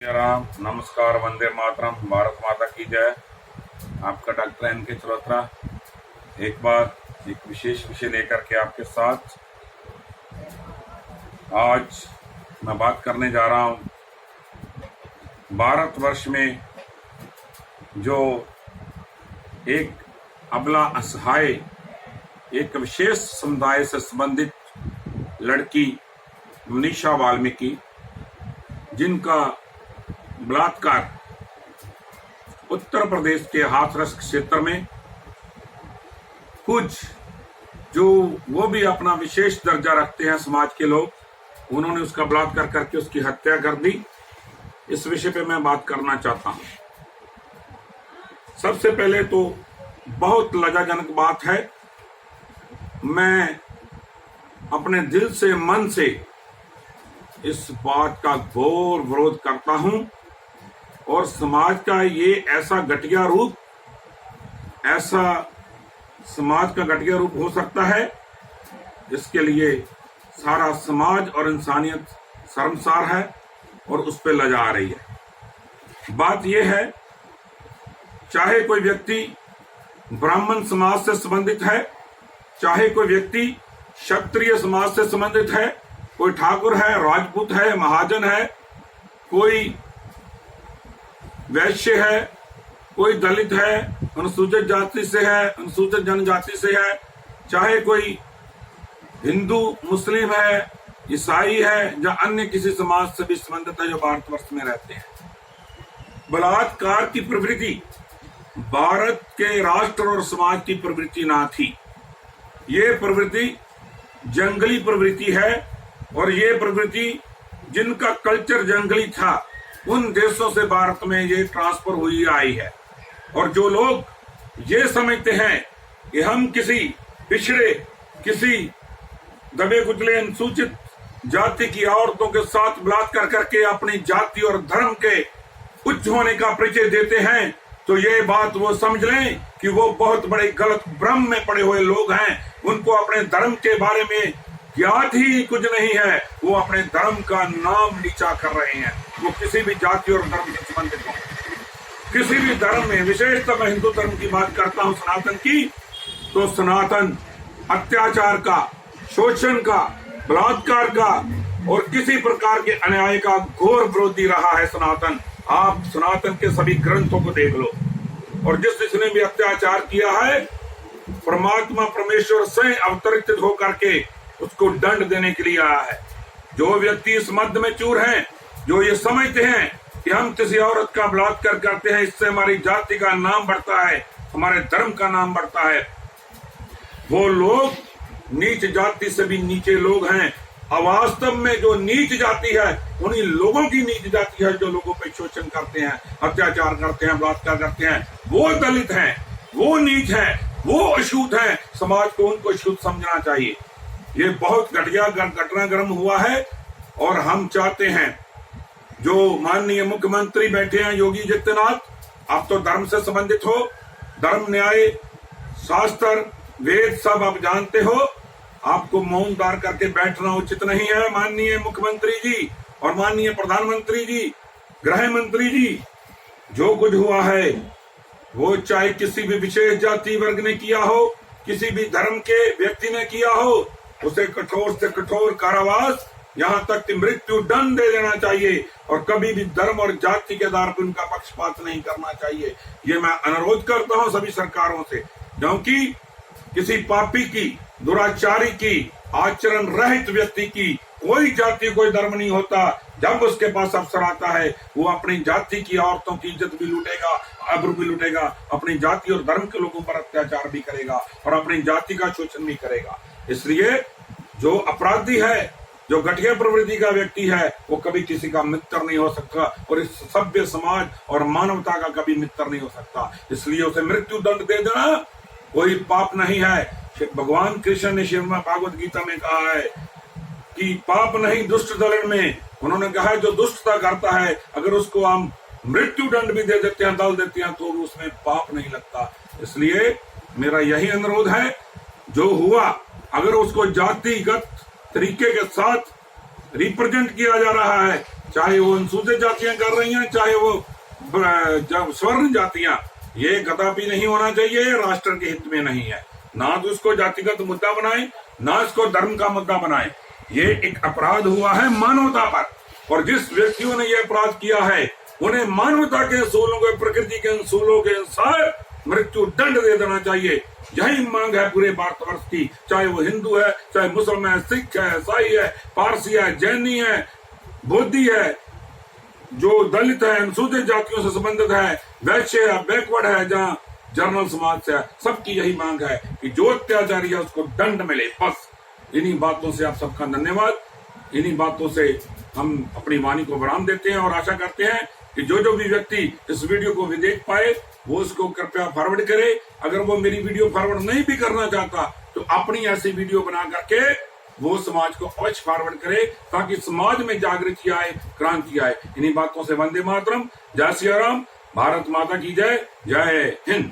राम नमस्कार, वंदे मातरम, भारत माता की जय। आपका डॉक्टर एन.के. चरोत्रा एक बार एक विशेष विषय लेकर के आपके साथ आज मैं बात करने जा रहा हूं। भारतवर्ष में जो एक अबला असहाय एक विशेष समुदाय से संबंधित लड़की मनीषा वाल्मीकि, जिनका बलात्कार उत्तर प्रदेश के हाथरस क्षेत्र में कुछ जो वो भी अपना विशेष दर्जा रखते हैं समाज के लोग, उन्होंने उसका बलात्कार करके उसकी हत्या कर दी। इस विषय पे मैं बात करना चाहता हूं। सबसे पहले तो बहुत लज्जाजनक बात है, मैं अपने दिल से मन से इस बात का घोर विरोध करता हूं और समाज का ये ऐसा घटिया रूप, ऐसा समाज का घटिया रूप हो सकता है जिसके लिए सारा समाज और इंसानियत शर्मसार है और उस पर लजा रही है। बात यह है, चाहे कोई व्यक्ति ब्राह्मण समाज से संबंधित है, चाहे कोई व्यक्ति क्षत्रिय समाज से संबंधित है, कोई ठाकुर है, राजपूत है, महाजन है, कोई वैश्य है, कोई दलित है, अनुसूचित जाति से है, अनुसूचित जनजाति से है, चाहे कोई हिंदू मुस्लिम है, ईसाई है, या अन्य किसी समाज से भी संबंधित है जो भारतवर्ष में रहते हैं। बलात्कार की प्रवृत्ति भारत के राष्ट्र और समाज की प्रवृत्ति ना थी। ये प्रवृत्ति जंगली प्रवृत्ति है और ये प्रवृत्ति जिनका कल्चर जंगली था उन देशों से भारत में ये ट्रांसफर हुई आई है। और जो लोग ये समझते हैं कि हम किसी पिछड़े, किसी दबे कुचले अनुसूचित जाति की औरतों के साथ बलात्कार करके अपनी जाति और धर्म के उच्च होने का परिचय देते हैं, तो ये बात वो समझ लें कि वो बहुत बड़े गलत भ्रम में पड़े हुए लोग हैं। उनको अपने धर्म के बारे में ज्ञात ही कुछ नहीं है, वो अपने धर्म का नाम नीचा कर रहे हैं। वो किसी भी जाति और धर्म से संबंधित हो, किसी भी धर्म में, विशेषतः मैं हिंदू धर्म की बात करता हूं, सनातन की, तो सनातन अत्याचार का, शोषण का, बलात्कार का और किसी प्रकार के अन्याय का घोर विरोधी रहा है सनातन। आप सनातन के सभी ग्रंथों को देख लो, और जिसने भी अत्याचार किया है, परमात्मा परमेश्वर से अवतरित होकर के उसको दंड देने के लिए आया है। जो व्यक्ति इस मध्य में चूर हैं, जो ये समझते हैं कि हम किसी औरत का बलात्कार करते हैं, इससे हमारी जाति का नाम बढ़ता है, हमारे धर्म का नाम बढ़ता है, वो लोग नीच जाति से भी नीचे लोग हैं। अवास्तव में जो नीच जाति है उन्हीं लोगों की नीच जाति है जो लोगों पे शोषण करते हैं, अत्याचार करते हैं, बलात्कार करते हैं। वो दलित हैं, वो नीच हैं, वो अशुद्ध हैं। समाज को उनको शुद्ध समझना चाहिए। ये बहुत घटिया घटनाक्रम हुआ है और हम चाहते हैं, जो माननीय मुख्यमंत्री बैठे हैं योगी आदित्यनाथ, आप तो धर्म से संबंधित हो, धर्म, न्याय, शास्त्र, वेद सब आप जानते हो, आपको मौन धार करके बैठना उचित नहीं है। माननीय मुख्यमंत्री जी और माननीय प्रधानमंत्री जी, गृह मंत्री जी, जो कुछ हुआ है वो चाहे किसी भी विशेष जाति वर्ग ने किया हो, किसी भी धर्म के व्यक्ति ने किया हो, उसे कठोर से कठोर कारावास, यहाँ तक कि मृत्यु दंड दे देना चाहिए और कभी भी धर्म और जाति के आधार पर उनका पक्षपात नहीं करना चाहिए। ये मैं अनुरोध करता हूँ सभी सरकारों से, क्योंकि किसी पापी की, दुराचारी की, आचरण रहित व्यक्ति की कोई जाति, कोई धर्म नहीं होता। जब उसके पास अवसर आता है वो अपनी जाति की औरतों की इज्जत भी लूटेगा, आबरू भी लूटेगा, अपनी जाति और धर्म के लोगों पर अत्याचार भी करेगा और अपनी जाति का शोषण भी करेगा। इसलिए जो अपराधी है, जो घटिया प्रवृत्ति का व्यक्ति है, वो कभी किसी का मित्र नहीं हो सकता और इस सभ्य समाज और मानवता का कभी मित्र नहीं हो सकता। इसलिए उसे मृत्यु दंड दे देना कोई पाप नहीं है। भगवान कृष्ण ने श्रीमद् भागवत गीता में कहा है कि पाप नहीं दुष्ट दलन में। उन्होंने कहा है जो दुष्टता करता है, अगर उसको हम मृत्यु दंड भी दे देते हैं, दल देते हैं, तो उसमें पाप नहीं लगता। इसलिए मेरा यही अनुरोध है, जो हुआ अगर उसको जातिगत तरीके के साथ रिप्रेजेंट किया जा रहा है, चाहे वो अनुसूचित जातियां कर रही हैं, चाहे वो स्वर्ण जातियां, ये कदापि नहीं होना चाहिए, राष्ट्र के हित में नहीं है। ना तो इसको जातिगत मुद्दा बनाए, ना इसको धर्म का मुद्दा बनाए। ये एक अपराध हुआ है मानवता पर, और जिस व्यक्तियों ने ये अपराध किया है उन्हें मानवता के असूलों के, प्रकृति के असूलों के अनुसार मृत्यु दंड दे देना चाहिए। यही मांग है पूरे भारतवर्ष की, चाहे वो हिंदू है, चाहे मुसलमान है, सिख है, ईसाई है, पारसी है, जैनी है, बोधी है, जो दलित है, अनुसूचित जातियों से संबंधित है, वैश्य है, बैकवर्ड है, जहाँ जनरल समाज से है, सबकी यही मांग है कि जो अत्याचारी है उसको दंड मिले। बस इन्हीं बातों से आप सबका धन्यवाद। इन्हीं बातों से हम अपनी वाणी को विराम देते हैं और आशा करते हैं कि जो भी व्यक्ति इस वीडियो को भी देख पाए वो उसको कृपया फॉरवर्ड करे। अगर वो मेरी वीडियो फॉरवर्ड नहीं भी करना चाहता तो अपनी ऐसी वीडियो बना करके वो समाज को अवश्य फॉरवर्ड करे, ताकि समाज में जागृति आए, क्रांति आए। इन्हीं बातों से वंदे मातरम, जय श्री राम, भारत माता की जय, जय हिंद।